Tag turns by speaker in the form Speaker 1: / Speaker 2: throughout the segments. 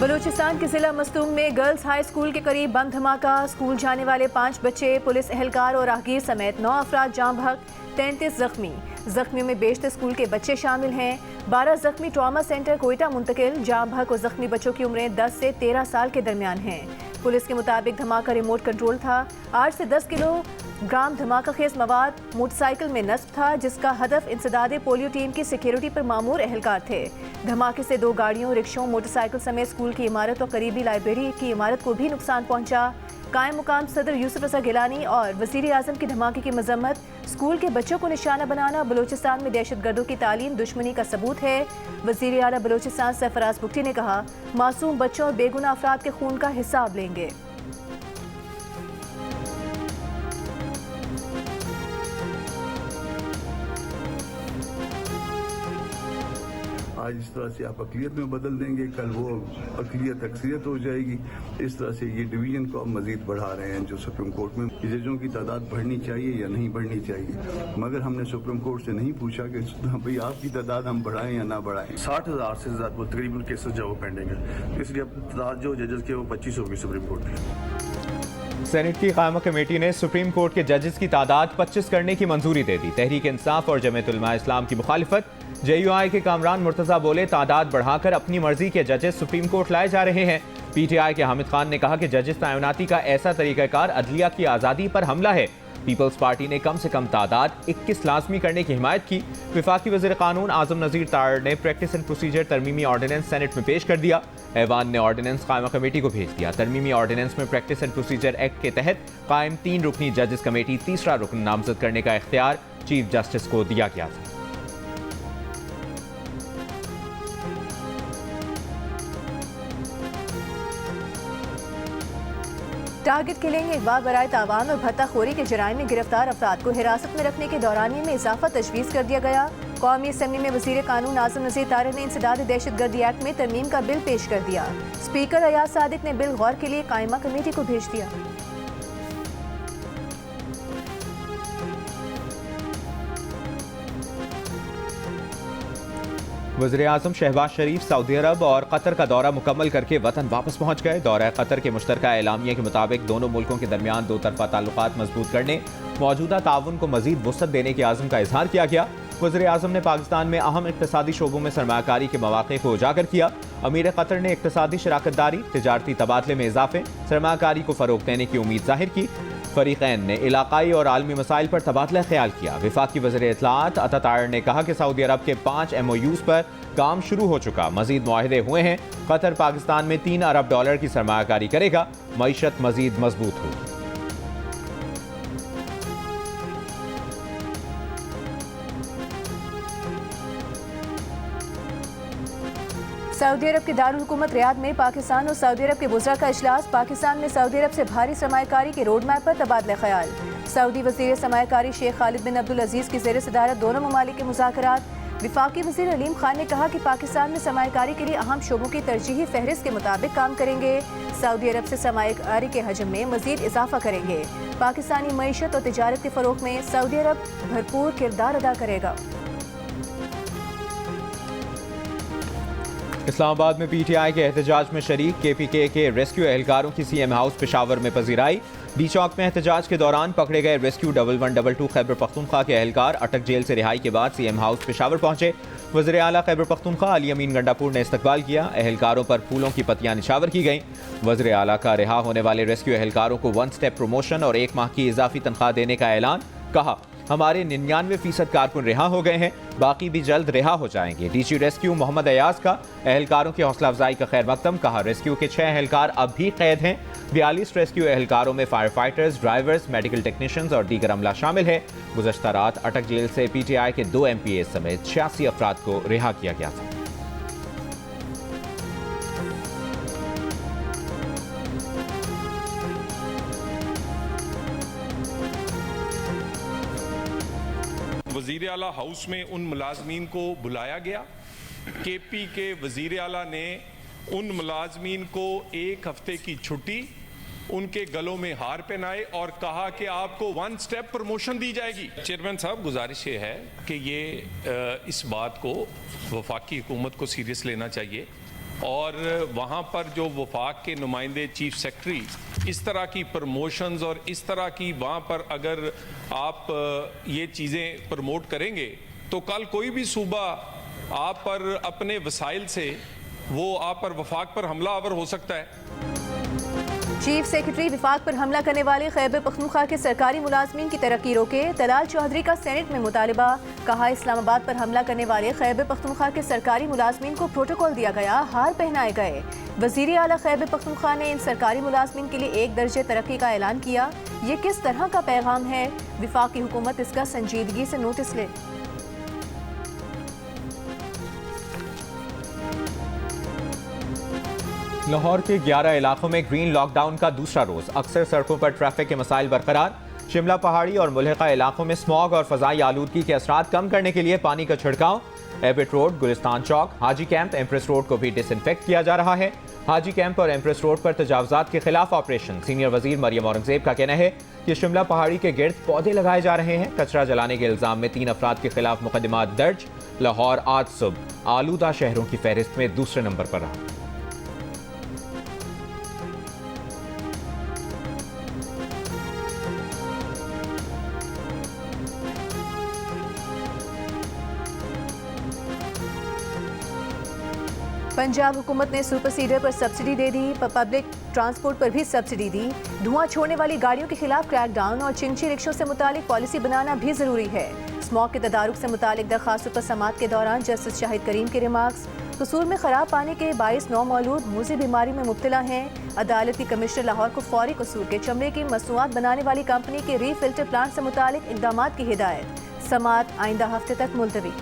Speaker 1: बलूचिस्तान के जिला मस्तूम में गर्ल्स हाई स्कूल के करीब बम धमाका। स्कूल जाने वाले 5 बच्चे, पुलिस एहलकार और राहगीर समेत 9 अफराद जाँ बहक, 33 जख्मी। जख्मियों में बेशतर स्कूल के बच्चे शामिल हैं। 12 जख्मी ट्रॉमा सेंटर कोयटा मुंतकिल। जाँ बहक और जख्मी बच्चों की उम्रें 10 से 13 साल के दरमियान हैं। पुलिस के मुताबिक धमाका रिमोट कंट्रोल था। 8 से 10 किलोग्राम धमाका खेज मवाद मोटरसाइकिल में नस्ब था, जिसका हदफ इंसदादे पोलियो टीम की सिक्योरिटी पर मामूर एहलकार थे। धमाके से 2 गाड़ियों, रिक्शों, मोटरसाइकिल समेत स्कूल की इमारत और करीबी लाइब्रेरी की इमारत को भी नुकसान पहुंचा। कायम मुकाम सदर यूसुफ रजा गिलानी और वज़ीर आज़म की धमाके की मजम्मत। स्कूल के बच्चों को निशाना बनाना बलूचिस्तान में दहशतगर्दों की तालीम दुश्मनी का सबूत है। वज़ीर आला बलूचिस्तान सरफराज बुगटी ने कहा, मासूम बच्चों और बेगुनाह अफराद के खून का हिसाब लेंगे।
Speaker 2: आज इस तरह से आप अक़लियत में बदल देंगे, कल वो अक़लियत अक्सरियत हो जाएगी। इस तरह से ये डिवीजन को आप मजीद बढ़ा रहे हैं। जो सुप्रीम कोर्ट में जजों की तादाद बढ़नी चाहिए या नहीं बढ़नी चाहिए, मगर हमने सुप्रीम कोर्ट से नहीं पूछा कि भाई आपकी तादाद हम बढ़ाएं या ना बढ़ाएं।
Speaker 3: 60,000 से ज़्यादा तकरीबन केसेस जो पेंडिंग है, इसलिए अब तादाद जो जजेस के वो 25 होगी सुप्रीम कोर्ट में।
Speaker 4: सेनेट की कायमा कमेटी ने सुप्रीम कोर्ट के जजेस की तादाद 25 करने की मंजूरी दे दी। तहरीक इंसाफ और जमीयत उलमा इस्लाम की मुखालिफत। JUI के कामरान मुर्तज़ा बोले, तादाद बढ़ाकर अपनी मर्जी के जजेस सुप्रीम कोर्ट लाए जा रहे हैं। PTI के हामिद खान ने कहा कि जजेस तैनाती का ऐसा तरीकाकार अदलिया की आज़ादी पर हमला है। पीपल्स पार्टी ने कम से कम तादाद 21 लाजमी करने की हिमायत की। वफाकी वज़ीर कानून आज़म नज़ीर तार ने प्रैक्टिस एंड प्रोसीजर तरमीमी ऑर्डिनेंस सेनेट में पेश कर दिया। ऐवान ने ऑर्डिनेंस कायमा कमेटी को भेज दिया। तरमीमी ऑर्डिनेंस में प्रैक्टिस एंड प्रोसीजर एक्ट के तहत कायम 3 रुकनी जजेस कमेटी तीसरा रुकन नामजद करने का इख्तियार चीफ जस्टिस को दिया गया था।
Speaker 1: टारगेट किलिंग, अगवा बराए तावान और भत्ताखोरी के जराइम में गिरफ्तार अफराद को हिरासत में रखने के दौरानिए में इजाफा तजवीज़ कर दिया गया। कौमी असम्बली में वज़ीर कानून आज़म नज़ीर तारड़ ने इंसदाद दहशतगर्दी एक्ट में तरमीम का बिल पेश कर दिया। स्पीकर अयाज सादिक ने बिल गौर के लिए कायमा कमेटी को भेज दिया।
Speaker 4: वज़ीर आज़म शहबाज शरीफ सऊदी अरब और कतर का दौरा मुकम्मल करके वतन वापस पहुँच गए। दौरा कतर के मुश्तरका एलामिया के मुताबिक दोनों मुल्कों के दरमियान 2 तरफ़ा ताल्लुकात मजबूत करने, मौजूदा ताउन को मज़ीद वुसअत देने के आज़म का इजहार किया गया। वज़ीर आज़म ने पाकिस्तान में अहम इक़्तिसादी शोबों में सरमायाकारी के मौक़े को उजागर किया। अमीर कतर ने इक़्तिसादी शराकतदारी, तिजारती तबादले में इजाफे, सरमायाकारी को फ़रोग़ देने की उम्मीद जाहिर की। फ़रीक़ैन ने इलाक़ाई और आलमी मसाइल पर तबादला ख्याल किया। वफाकी वज़ीर इत्तलाआत अता तारड़ ने कहा कि सऊदी अरब के 5 MOUs पर काम शुरू हो चुका, मज़ीद मुआहिदे हुए हैं। कतर पाकिस्तान में $3 अरब की सरमायाकारी करेगा, मईशत मज़ीद मजबूत होगी।
Speaker 1: सऊदी अरब के दारुल हुकूमत रियाद में पाकिस्तान और सऊदी अरब के वज़रा का इजलास। पाकिस्तान में सऊदी अरब से भारी सरमायाकारी के रोड मैप पर तबादला ख्याल। सऊदी वज़ीर सरमायाकारी शेख खालिद बिन अब्दुल अजीज़ की ज़ेर सदारत दोनों ममालिक के मुज़ाकरात। वफाकी वज़ीर अलीम खान ने कहा कि पाकिस्तान में सरमायाकारी के लिए अहम शोबों की तरजीही फहरिस्त के मुताबिक काम करेंगे। सऊदी अरब से सरमायाकारी के हजम में मज़ीद इजाफा करेंगे। पाकिस्तानी मईशत और तिजारत के फ़रोग़ में सऊदी अरब भरपूर किरदार अदा करेगा।
Speaker 4: इस्लामाबाद में PTI के एहतजाज में शरीक KPK के रेस्क्यू एहलकारों की CM हाउस पेशावर में पजीराई। डी चौक में एहतजाज के दौरान पकड़े गए रेस्क्यू 1122 खैबर पख्तूनख्वा के एहलकार अटक जेल से रिहाई के बाद CM हाउस पेशावर पहुंचे। वज़ीर आला खैबर पख्तूनख्वा अली अमीन गंडापुर ने इस्तकबाल किया। एहलकारों पर फूलों की पत्तियां निछावर की गईं। वज़ीर आला का रिहा होने वाले रेस्क्यू एहलकारों को 1 स्टेप प्रमोशन और 1 माह की इजाफी तनख्वाह देने का ऐलान। कहा, हमारे 99% कारकुन रिहा हो गए हैं, बाकी भी जल्द रिहा हो जाएंगे। DG रेस्क्यू मोहम्मद अयाज का एहलकारों की हौसला अफजाई का खैर मकदम। कहा, रेस्क्यू के 6 एहलकार अब भी कैद हैं। 42 रेस्क्यू एहलकारों में fire fighters, drivers, medical technicians और दीगर अमला शामिल है। गुज़श्ता रात अटक जेल से PTI के 2 MPA समेत 86 अफराद को रिहा किया गया था।
Speaker 5: वज़ीर आला हाउस में उन मुलाजमीन को बुलाया गया। KP के वज़ीर आला ने उन मुलाजमीन को 1 हफ्ते की छुट्टी, उनके गलों में हार पहनाए और कहा कि आपको 1 स्टेप प्रमोशन दी जाएगी। चेयरमैन साहब, गुजारिश ये है कि ये इस बात को वफाकी हुकूमत को सीरियस लेना चाहिए और वहाँ पर जो वफाक के नुमाइंदे चीफ सेक्रेटरी इस तरह की प्रमोशंस और इस तरह की वहाँ पर अगर आप ये चीज़ें प्रमोट करेंगे तो कल कोई भी सूबा आप पर अपने वसाइल से वो आप पर वफाक पर हमला आवर हो सकता है।
Speaker 1: चीफ सेक्रेटरी विफाक पर हमला करने वाले खैबर पख्तूनख्वा के सरकारी मुलाजमीन की तरक्की रोके, तलाल चौधरी का सेनेट में मुतालिबा। कहा इस्लामाबाद पर हमला करने वाले खैबर पख्तूनख्वा के सरकारी मुलाजमीन को प्रोटोकॉल दिया गया, हार पहनाए गए। वजीर आला खैबर पख्तूनख्वा ने इन सरकारी मुलाजमीन के लिए 1 दर्जे तरक्की का ऐलान किया। ये किस तरह का पैगाम है? विफाक की हुकूमत इसका संजीदगी से नोटिस ले।
Speaker 4: लाहौर के 11 इलाकों में ग्रीन लॉकडाउन का दूसरा रोज, अक्सर सड़कों पर ट्रैफिक के मसाइल बरकरार। शिमला पहाड़ी और मुल्हिका इलाकों में स्मॉग और फजाई आलूदगी के असरात कम करने के लिए पानी का छिड़काव। एबिट रोड, गुलिस्तान चौक, हाजी कैंप, एम्प्रेस रोड को भी डिसइंफेक्ट किया जा रहा है। हाजी कैंप और एम्प्रेस रोड पर तजावजात के खिलाफ ऑपरेशन। सीनियर वजीर मरियम औरंगजेब का कहना है कि शिमला पहाड़ी के गिर्द पौधे लगाए जा रहे हैं। कचरा जलाने के इल्जाम में 3 अफराद के खिलाफ मुकदमात दर्ज। लाहौर आज सुबह आलूदा शहरों की फहरिस्त में दूसरे नंबर पर रहा।
Speaker 1: पंजाब हुकूमत ने सुपर सीडर पर सब्सिडी दे दी, पब्लिक ट्रांसपोर्ट पर भी सब्सिडी दी। धुआं छोड़ने वाली गाड़ियों के खिलाफ क्रैकडाउन और चिंची रिक्शों से मुतालिक पॉलिसी बनाना भी जरूरी है। स्मॉग के तदारुक से मुतालिक दरखास्तों पर समाअत के दौरान जस्टिस शाहिद करीम के रिमार्क्स। कसूर में खराब पानी के 22 नौमौलूद मुज़ी बीमारी में मुब्तला हैं। अदालती कमिश्नर लाहौर को फौरी कसूर के चमड़े की मसनूआत बनाने वाली कंपनी के रीफिल्टर प्लांट से मुतालिक इकदाम की हिदायत। समाअत आइंदा हफ्ते तक मुलतवी।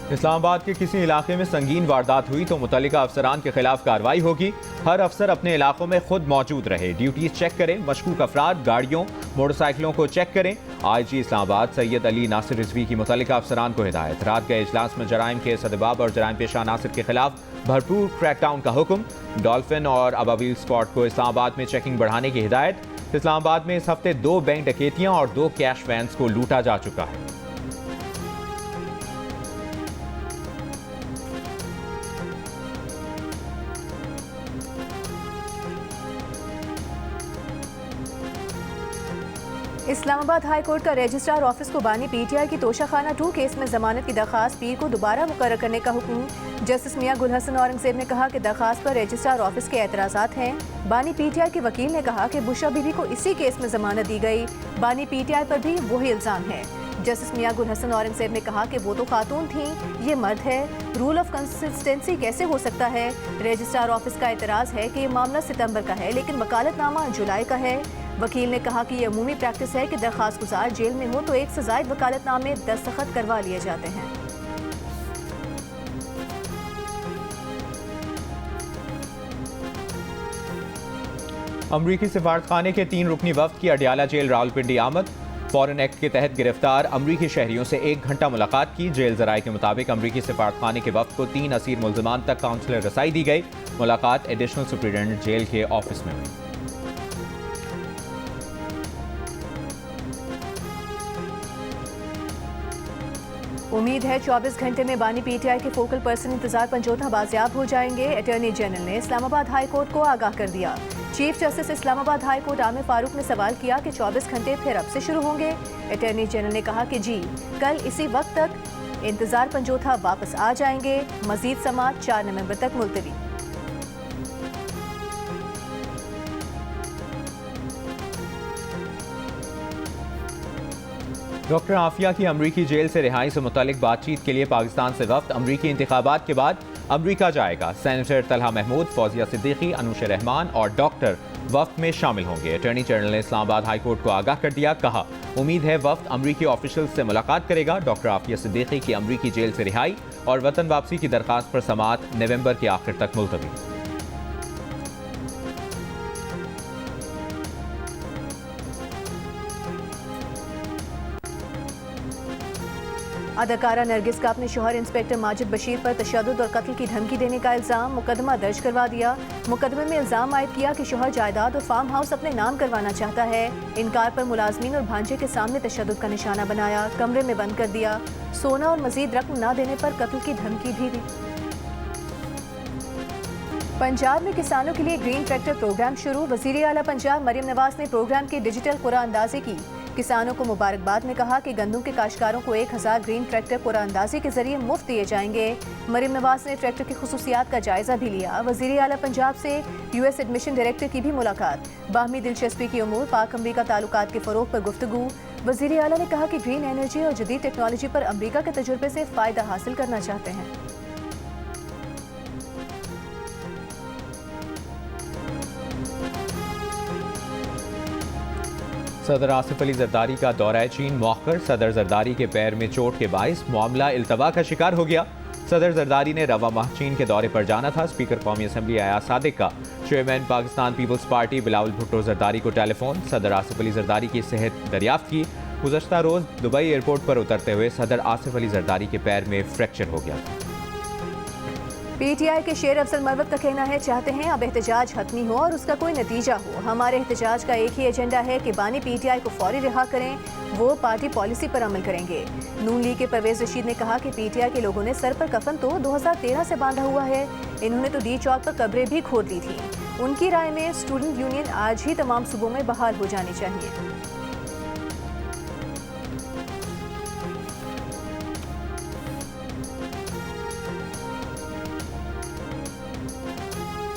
Speaker 4: इस्लामाबाद के किसी इलाके में संगीन वारदात हुई तो मुतल्लिका अफसरान के खिलाफ कार्रवाई होगी। हर अफसर अपने इलाकों में खुद मौजूद रहे, ड्यूटीज चेक करें, मशकूक अफराद, गाड़ियों, मोटरसाइकिलों को चेक करें। IG इस्लामाबाद सैयद अली नासिर रिजवी की मुतल्लिका अफसरान को हिदायत। रात गए इजलास में जराइम के सदबाब और जराइम पेशा नासिर के खिलाफ भरपूर क्रैकडाउन का हुक्म। डॉल्फिन और अबाबिल स्पॉट को इस्लामाबाद में चेकिंग बढ़ाने की हिदायत। इस्लामाबाद में इस हफ्ते 2 बैंक डकैतियां और 2 कैश वैन्स को लूटा जा चुका है।
Speaker 1: इस्लामाबाद हाई कोर्ट का रजिस्ट्रार ऑफिस को बानी PTI की तोशाखाना 2 केस में जमानत की दरखास्त पीर को दोबारा मुकर्रर करने का हुक्म। जस्टिस मियां गुल हसन औरंगजेब ने कहा कि दरखास्त पर रजिस्ट्रार ऑफिस के एतराज़ात हैं। बानी PTI के वकील ने कहा कि बुशरा बीबी को इसी केस में जमानत दी गई। बानी PTI पर भी वही इल्ज़ाम है। जस्टिस मियां गुल हसन औरंगजेब ने कहा कि वो तो खातून थी, ये मर्द है, रूल ऑफ कंसिस्टेंसी कैसे हो सकता है। रजिस्ट्रार ऑफिस का एतराज़ है कि ये मामला सितंबर का है लेकिन वकालतनामा जुलाई का है। वकील ने कहा कि यह अमूमी प्रैक्टिस है कि दरखास्त गुजार जेल में हो तो 1 से ज़ायद वकालतनामे दस्तखत करवा लिए जाते हैं।
Speaker 4: अमरीकी सिफारतखाने के 3 रुकनी वफ्द की अडियाला जेल रावलपिंडी आमद। फॉरेन एक्ट के तहत गिरफ्तार अमरीकी शहरियों से 1 घंटा मुलाकात की। जेल जराये के मुताबिक अमरीकी सिफारतखाने के वफ्द को 3 असीर मुल्ज़िमान तक काउंसलर रसाई दी गई। मुलाकात एडिशनल सुप्रिटेंडेंट जेल के ऑफिस में हुई।
Speaker 1: उम्मीद है 24 घंटे में बानी PTI के फोकल पर्सन इंतजार पंजोथा बाजियाब हो जाएंगे। अटॉर्नी जनरल ने इस्लामाबाद हाई कोर्ट को आगाह कर दिया। Chief justice Islamabad high court Aamir Farooq ने सवाल किया कि 24 घंटे फिर अब से शुरू होंगे। अटॉर्नी जनरल ने कहा कि जी, कल इसी वक्त तक इंतजार पंजोथा वापस आ जाएंगे। मजीद समाअत 4 नवंबर तक मुलतवी।
Speaker 4: डॉक्टर आफिया की अमरीकी जेल से रिहाई से मुतालिक बातचीत के लिए पाकिस्तान से वफ्द अमरीकी इंतखाबात के बाद अमरीका जाएगा। सेनेटर तलहा महमूद, फौजिया सिद्दीकी, अनुश रहमान और डॉक्टर वफ्द में शामिल होंगे। अटॉर्नी जनरल ने इस्लामाबाद हाई कोर्ट को आगाह कर दिया। कहा, उम्मीद है वफ्द अमरीकी ऑफिशियल से मुलाकात करेगा। डॉक्टर आफिया सिद्दीकी की अमरीकी जेल से रिहाई और वतन वापसी की दरखास्त पर समाअत नवंबर के आखिर तक मुलतवी।
Speaker 1: अदाकारा नरगिस का अपने शौहर इंस्पेक्टर माजिद बशीर पर तशद्दुद और कत्ल की धमकी देने का इल्ज़ाम, मुकदमा दर्ज करवा दिया। मुकदमे में इल्ज़ाम आयद किया कि शौहर जायदाद और फार्म हाउस अपने नाम करवाना चाहता है। इनकार पर मुलाजमीन और भांजे के सामने तशद्दुद का निशाना बनाया, कमरे में बंद कर दिया, सोना और मजीद रकम न देने पर कत्ल की धमकी भी दी। पंजाब में किसानों के लिए ग्रीन ट्रैक्टर प्रोग्राम शुरू। वज़ीर आला पंजाब मरियम नवाज ने प्रोग्राम की डिजिटल कुरानंदाजी की। किसानों को मुबारकबाद में कहा कि गंदम के काश्तकारों को 1000 ग्रीन ट्रैक्टर कुरानंदाजी के जरिए मुफ्त दिए जाएंगे। मरियम नवाज ने ट्रैक्टर की खुसूसियात का जायजा भी लिया। वज़ीर आला पंजाब से US एडमिशन डायरेक्टर की भी मुलाकात। बाहमी दिलचस्पी की उमूर, पाक अमरीका ताल्लुकात के फ़रोग़ पर गुफ्तगू। वज़ीर आला ने कहा कि ग्रीन एनर्जी और जदीद टेक्नोलॉजी पर अमरीका के तजुर्बे से फ़ायदा हासिल करना चाहते हैं।
Speaker 4: सदर आसिफ अली जरदारी का दौरा चीन मौखर। सदर जरदारी के पैर में चोट के बाइस मामला इल्तवा का शिकार हो गया। सदर जरदारी ने रवा माह चीन के दौरे पर जाना था। स्पीकर कौमी असम्बली अयाज सादिक का चेयरमैन पाकिस्तान पीपल्स पार्टी बिलावल भुट्टो जरदारी को टेलीफोन। सदर आसिफ अली जरदारी की सेहत दरियाफ्त की। गुज़श्ता रोज़ दुबई एयरपोर्ट पर उतरते हुए सदर आसिफ अली जरदारी के पैर में फ्रैक्चर हो गया था।
Speaker 1: PTI के शेर अफजल मरवत का कहना है, चाहते हैं अब एहतजाज हतमी हो और उसका कोई नतीजा हो। हमारे एहतजाज का एक ही एजेंडा है कि बानी PTI को फौरी रिहा करें, वो पार्टी पॉलिसी पर अमल करेंगे। नून लीग के परवेज रशीद ने कहा कि PTI के लोगों ने सर पर कफन तो 2013 से बांधा हुआ है। इन्होंने तो D चौक पर कब्रें भी खोद दी थी। उनकी राय में स्टूडेंट यूनियन आज ही तमाम सूबों में बहाल हो जानी चाहिए।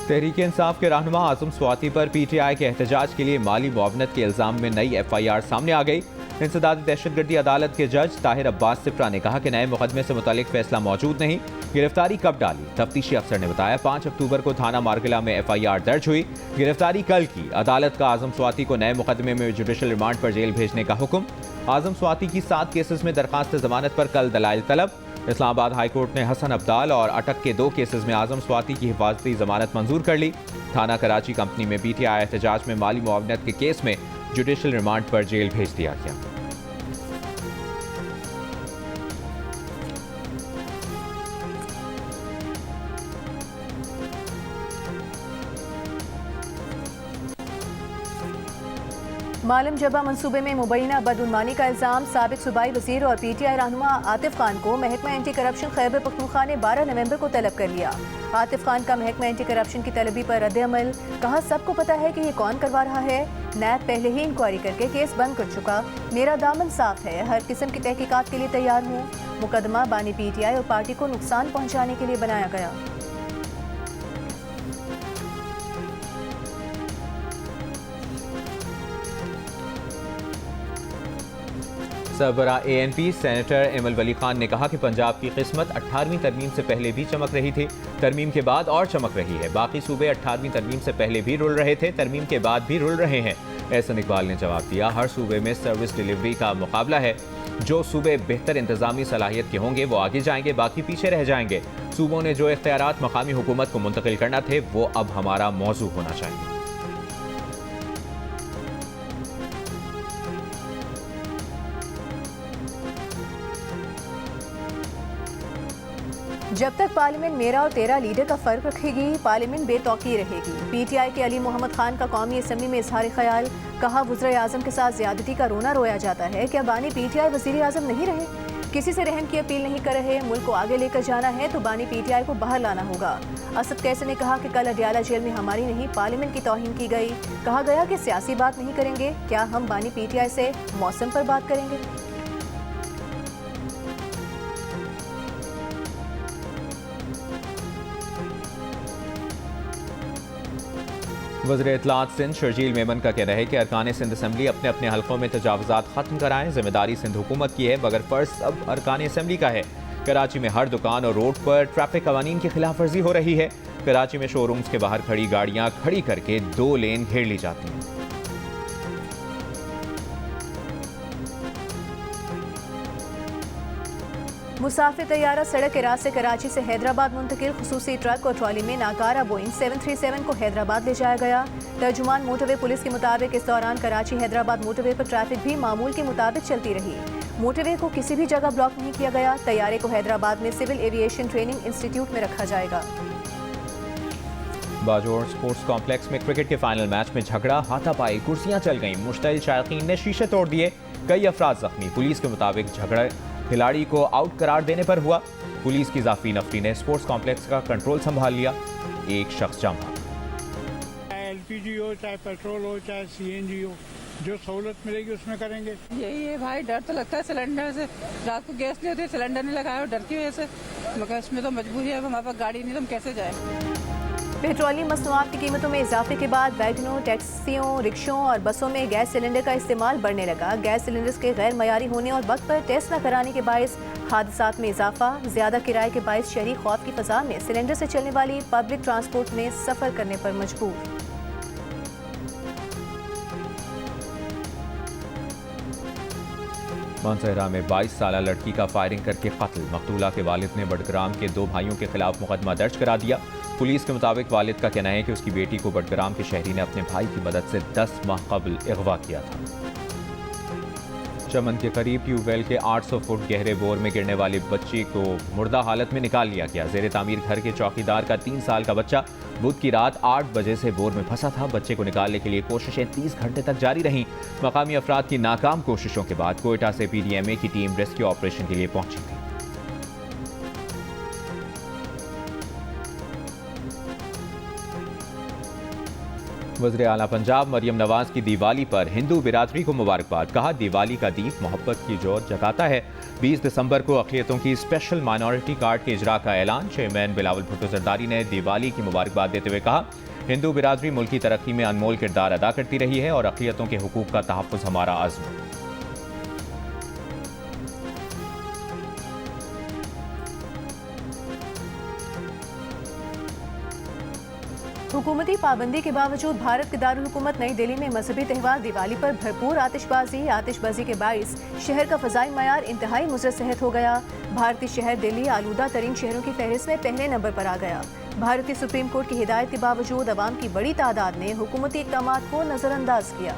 Speaker 4: तहरीक इंसाफ के रहनुमा आजम स्वाति पर PTI के एहतजाज के लिए माली मुआवनत के इल्ज़ाम में नई FIR सामने आ गई। इंसदादी दहशतगर्दी अदालत के जज ताहिर अब्बास सिप्रा ने कहा कि नए मुकदमे से मुतालिक फैसला मौजूद नहीं। गिरफ्तारी कब डाली? तफ्तीशी अफसर ने बताया 5 अक्टूबर को थाना मारगिला में FIR दर्ज हुई। गिरफ्तारी कल की। अदालत का आजम स्वाति को नए मुकदमे में जुडिशल रिमांड पर जेल भेजने का हुक्म। आजम स्वाति की 7 केसेस में दरखास्त जमानत पर कल दलाइल तलब। इस्लामाबाद हाई कोर्ट ने हसन अब्दाल और अटक के 2 केसेस में आजम स्वाति की हिफाजती जमानत मंजूर कर ली। थाना कराची कंपनी में PTI एहतजाज में माली मुआवनत के केस में जुडिशल रिमांड पर जेल भेज दिया गया।
Speaker 1: मालम जबा मंसूबे में मुबैना बदउनवानी का इल्ज़ाम। साबिक सूबाई वज़ीर और PTI रहनुमा आतिफ खान को महकमा एंटी करप्शन खैबर पख्तूनख्वा ने 12 नवंबर को तलब कर लिया। आतिफ खान का महकमा एंटी करप्शन की तलबी पर रद्द-ए-अमल। कहा, सबको पता है कि ये कौन करवा रहा है। नैब पहले ही इंक्वायरी करके केस बंद कर चुका। मेरा दामन साफ है, हर किस्म की तहकीकात के लिए तैयार हूँ। मुकदमा बानी PTI और पार्टी को नुकसान पहुँचाने के लिए बनाया गया।
Speaker 4: सरबरा ANP सेनेटर एमल वली खान ने कहा कि पंजाब की किस्मत 18वीं तरमीम से पहले भी चमक रही थी, तरमीम के बाद और चमक रही है। बाकी सूबे 18वीं तरमीम से पहले भी रुल रहे थे, तरमीम के बाद भी रुल रहे हैं। एहसन इकबाल ने जवाब दिया, हर सूबे में सर्विस डिलीवरी का मुकाबला है। जो सूबे बेहतर इंतजामी सलाहियत के होंगे वो आगे जाएंगे, बाकी पीछे रह जाएंगे। सूबों ने जो इख्तियारात मकामी हुकूमत को मुंतकिल करना थे वो अब हमारा मौजू होना चाहिए।
Speaker 1: जब तक पार्लियामेंट मेरा और तेरा लीडर का फर्क रखेगी, पार्लियामेंट बेतौकी रहेगी। PTI के अली मोहम्मद खान का कौमी असम्बली में इजहार ख्याल। कहा, वज़ीर आज़म के साथ ज्यादती का रोना रोया जाता है। क्या बानी PTI वज़ीर आज़म नहीं रहे? किसी से रहम की अपील नहीं कर रहे। मुल्क को आगे लेकर जाना है तो बानी PTI को बाहर लाना होगा। असद कैसे ने कहा कि कल अडियाला जेल में हमारी नहीं पार्लियामेंट की तौहीन की गई। कहा गया कि सियासी बात नहीं करेंगे। क्या हम बानी PTI से मौसम पर बात करेंगे?
Speaker 4: वज़ीर इत्तलात सिंध शर्जील मेमन का कहना है कि अरकान सिंध असम्बली अपने अपने हल्कों में तजावुज़ात ख़त्म कराएं। जिम्मेदारी सिंध हुकूमत की है, मगर फ़र्ज सब अरकान असम्बली का है। कराची में हर दुकान और रोड पर ट्रैफिक कवानीन की खिलाफ वर्जी हो रही है। कराची में शोरूम्स के बाहर खड़ी गाड़ियाँ खड़ी करके 2 लेन घेर ली जाती हैं।
Speaker 1: मुसाफिर तैयारा सड़क के रास्ते कराची से हैदराबाद मुंतकिल। खुसूसी ट्रक और ट्रॉली में नाकारा बोइंग 737 को हैदराबाद ले जाया गया। तर्जुमान मोटरवे पुलिस के मुताबिक इस दौरान कराची हैदराबाद मोटरवे पर ट्रैफिक भी मामूल के मुताबिक चलती रही। मोटरवे को किसी भी जगह ब्लॉक नहीं किया गया। तैयारे को हैदराबाद में सिविल एविएशन ट्रेनिंग इंस्टीट्यूट में रखा जाएगा।
Speaker 4: बाजोर स्पोर्ट्स कॉम्प्लेक्स में क्रिकेट के फाइनल मैच में झगड़ा, हाथापाई, कुर्सियां चल गईं, मुश्तइल शायकीन ने शीशे तोड़ दिए, कई अफराद जख्मी। पुलिस के मुताबिक झगड़ा खिलाड़ी को आउट करार देने पर हुआ। पुलिस की इजाफी नफरी ने स्पोर्ट्स कॉम्प्लेक्स का कंट्रोल संभाल लिया, एक शख्स जाम भागा।
Speaker 6: चाहे LPG हो, चाहे पेट्रोल हो, चाहे CNG हो, जो सहूलत मिलेगी उसमें करेंगे।
Speaker 7: यही है भाई, डर तो लगता है सिलेंडर से। रात को गैस नहीं होती, सिलेंडर नहीं लगाया और डर की वजह से, मगर इसमें तो मजबूरी है, हमारे पास गाड़ी नहीं तो हम कैसे जाए।
Speaker 1: पेट्रोलियम मसनूआत की कीमतों में इजाफे के बाद वैगनों, टैक्सियों, रिक्शों और बसों में गैस सिलेंडर का इस्तेमाल बढ़ने लगा। गैस सिलेंडर्स के गैर मयारी होने और वक्त पर टेस्ट न कराने के बायस हादसात में इजाफा। ज्यादा किराए के बायस शहरी खौफ की फजा में सिलेंडर से चलने वाली पब्लिक ट्रांसपोर्ट में सफर करने पर मजबूर।
Speaker 4: मानसहरा में 22 साल लड़की का फायरिंग करके कत्ल। मकतूला के वालिद ने बडग्राम के 2 भाइयों के खिलाफ मुकदमा दर्ज करा दिया। पुलिस के मुताबिक वालिद का कहना है कि उसकी बेटी को बडग्राम के शहरी ने अपने भाई की मदद से 10 माह कबल अगवा किया था। चमन के करीब ट्यूबवेल के 800 फुट गहरे बोर में गिरने वाले बच्चे को मुर्दा हालत में निकाल लिया गया। जेर तामीर घर के चौकीदार का 3 साल का बच्चा बुध की रात 8 बजे से बोर में फंसा था। बच्चे को निकालने के लिए कोशिशें 30 घंटे तक जारी रहीं। मकामी अफराद की नाकाम कोशिशों के बाद कोयटा से PDMA की टीम रेस्क्यू ऑपरेशन के लिए पहुंची थी। वज़ीर आला पंजाब मरियम नवाज की दिवाली पर हिंदू बिरादरी को मुबारकबाद। कहा, दिवाली का दीप मोहब्बत की जोत जगाता है। 20 दिसंबर को अक़लियतों की स्पेशल माइनॉरिटी कार्ड के इजरा का ऐलान। चेयरमैन बिलावल भुट्टो जरदारी ने दिवाली की मुबारकबाद देते हुए कहा, हिंदू बिरादरी मुल्क की तरक्की में अनमोल किरदार अदा करती रही है और अक़लियतों के हुकूक का तहफ़्फ़ुज़ हमारा अज़्म है।
Speaker 1: हुकूमती पाबंदी के बावजूद भारत के दारुल हुकूमत नई दिल्ली में मजहबी त्यौहार दिवाली पर भरपूर आतिशबाजी के बाइस शहर का फ़ज़ाई मयार इंतहाई मुज़र सेहत हो गया। भारतीय शहर दिल्ली आलूदा तरीन शहरों की फहरिस्त में पहले नंबर पर आ गया। भारतीय सुप्रीम कोर्ट की हिदायत के बावजूद अवाम की बड़ी तादाद ने हुकूमती इक़दामात को नज़रअंदाज किया।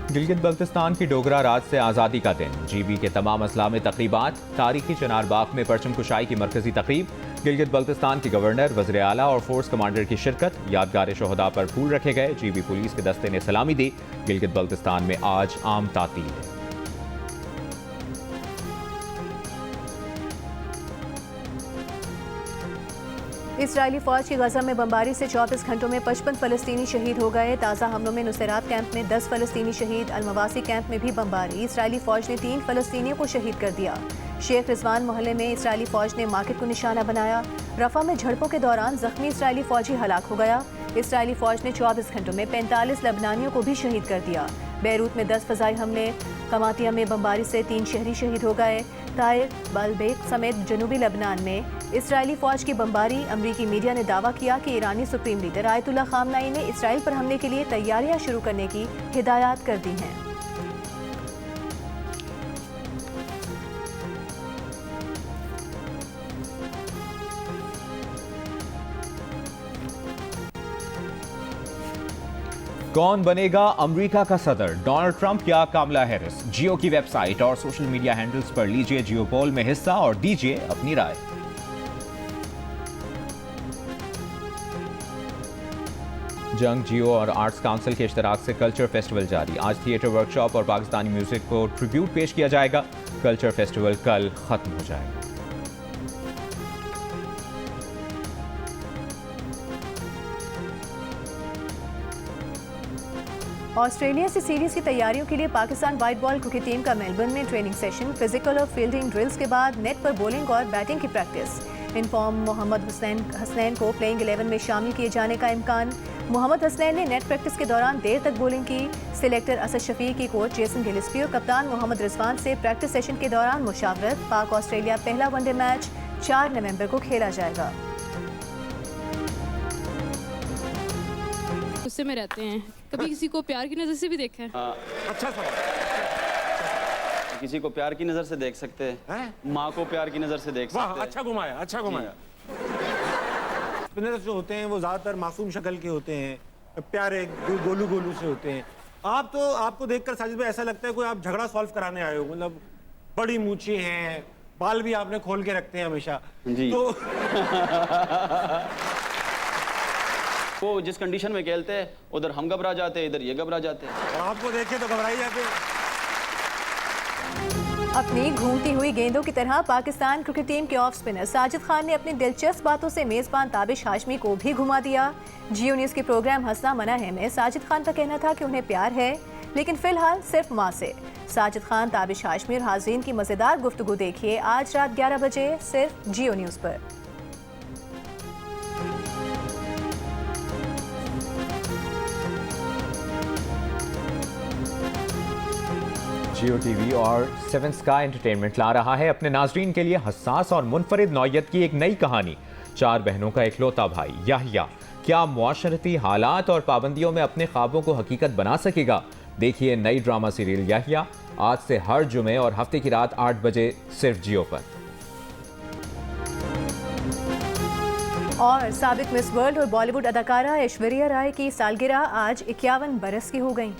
Speaker 4: गिलगित बल्तिस्तान की डोगरा राज से आज़ादी का दिन। GB के तमाम अजला में तकरीबात। तारीखी चनार बाग में परचम कुशाई की मरकजी तकरीब। गिलगित बल्तिस्तान के गवर्नर, वज़ीर आला और फोर्स कमांडर की शिरकत। यादगार शोहदा पर फूल रखे गए। GB पुलिस के दस्ते ने सलामी दी। गिलगित बल्तिस्तान में आज आम तातील है।
Speaker 1: इजरायली फौज की गजा में बमबारी से 24 घंटों में 55 फ़लस्तीनी शहीद हो गए। ताज़ा हमलों में नुसैरात कैंप में 10 फ़लस्तीनी शहीद। अलमवासी कैंप में भी बमबारी। इजरायली फौज ने 3 फ़लस्तीनियों को शहीद कर दिया। शेख रिजवान मोहल्ले में इजरायली फौज ने मार्केट को निशाना बनाया। रफा में झड़पों के दौरान जख्मी इजरायली फौजी हलाक हो गया। इजरायली फौज ने 24 घंटों में 45 लबनानियों को भी शहीद कर दिया। बैरूत में 10 फ़ज़ाई हमले। कमातिया में बमबारी से 3 शहरी शहीद हो गए। ताइर, बालबेक समेत जनूबी लबनान में इजरायली फौज की बमबारी। अमरीकी मीडिया ने दावा किया कि ईरानी सुप्रीम लीडर आयतुल्लाह खामनाई ने इसराइल पर हमले के लिए तैयारियां शुरू करने की हिदायत कर दी हैं।
Speaker 4: कौन बनेगा अमेरिका का सदर, डोनाल्ड ट्रंप या कामला हैरिस? जियो की वेबसाइट और सोशल मीडिया हैंडल्स पर लीजिए जियो पोल में हिस्सा और दीजिए अपनी राय। जंग, जियो और आर्ट्स काउंसिल के इश्तराक से कल्चर फेस्टिवल जारी। आज थिएटर वर्कशॉप और पाकिस्तानी म्यूजिक को ट्रिब्यूट पेश किया जाएगा। कल्चर फेस्टिवल कल खत्म हो जाएगा।
Speaker 1: ऑस्ट्रेलिया से सीरीज की तैयारियों के लिए Pakistan white ball cricket team का मेलबर्न में ट्रेनिंग सेशन। फिजिकल और फील्डिंग ड्रिल्स के बाद नेट पर बॉलिंग और बैटिंग की प्रैक्टिस। इनफॉर्म मोहम्मद हसनैन को प्लेइंग 11 में शामिल किए जाने का इम्कान। मोहम्मद हसनैन ने नेट प्रैक्टिस के दौरान देर तक बॉलिंग की। सिलेक्टर असद शफीक की कोच जेसन गिलिस्पी और कप्तान मोहम्मद रिजवान से प्रैक्टिस सेशन के दौरान मुशावरत। पाक ऑस्ट्रेलिया पहला वनडे मैच 4 नवंबर को खेला जाएगा।
Speaker 8: गुस्से में रहते हैं, कभी किसी को प्यार की नज़र से भी देखा है?
Speaker 9: अच्छा सवाल। किसी को प्यार की नज़र से देख सकते हैं, माँ को प्यार की नज़र से देख सकते हैं।
Speaker 10: अच्छा घुमाया, अच्छा घुमाया।
Speaker 9: स्पिनर्स जो होते हैं वो ज़्यादातर मासूम शक्ल के होते हैं, प्यारे गोलू गोलू से होते हैं। आपको देखकर साजिद भाई ऐसा लगता है कोई आप झगड़ा सॉल्व कराने आए हो, मतलब बड़ी मूछें हैं, बाल भी आपने खोल के रखते हैं हमेशा
Speaker 10: जी।
Speaker 9: तो
Speaker 10: वो जिस कंडीशन में खेलते हैं उधर हम घबरा जाते हैं, इधर ये घबरा जाते हैं।
Speaker 9: और आपको देखे तो घबराई जाते हैं।
Speaker 1: अपनी घूमती हुई गेंदों की तरह पाकिस्तान क्रिकेट टीम के ऑफ स्पिनर साजिद खान ने अपनी दिलचस्प बातों से मेजबान ताबिश हाशमी को भी घुमा दिया। जियो न्यूज़ के प्रोग्राम हंसना मना है में साजिद खान का कहना था कि उन्हें प्यार है, लेकिन फिलहाल सिर्फ मां से। साजिद खान, ताबिश हाशमी और हाज़रीन की मज़ेदार गुफ्तगू देखिए आज रात 11 बजे सिर्फ जियो न्यूज़ पर।
Speaker 4: जियो टीवी और 7 स्काई एंटरटेनमेंट ला रहा है अपने नाजरीन के लिए हसास और मुनफरिद नौयत की एक नई कहानी। 4 बहनों का इकलौता भाई याहिया क्या मुआशरती हालात और पाबंदियों में अपने ख्वाबों को हकीकत बना सकेगा? देखिए नई ड्रामा सीरियल याहिया आज से हर जुमे और हफ्ते की रात 8 बजे सिर्फ जियो पर।
Speaker 1: और साबिक मिस वर्ल्ड और बॉलीवुड अदाकारा ऐश्वर्या राय की सालगिरह आज 51 बरस की हो गई।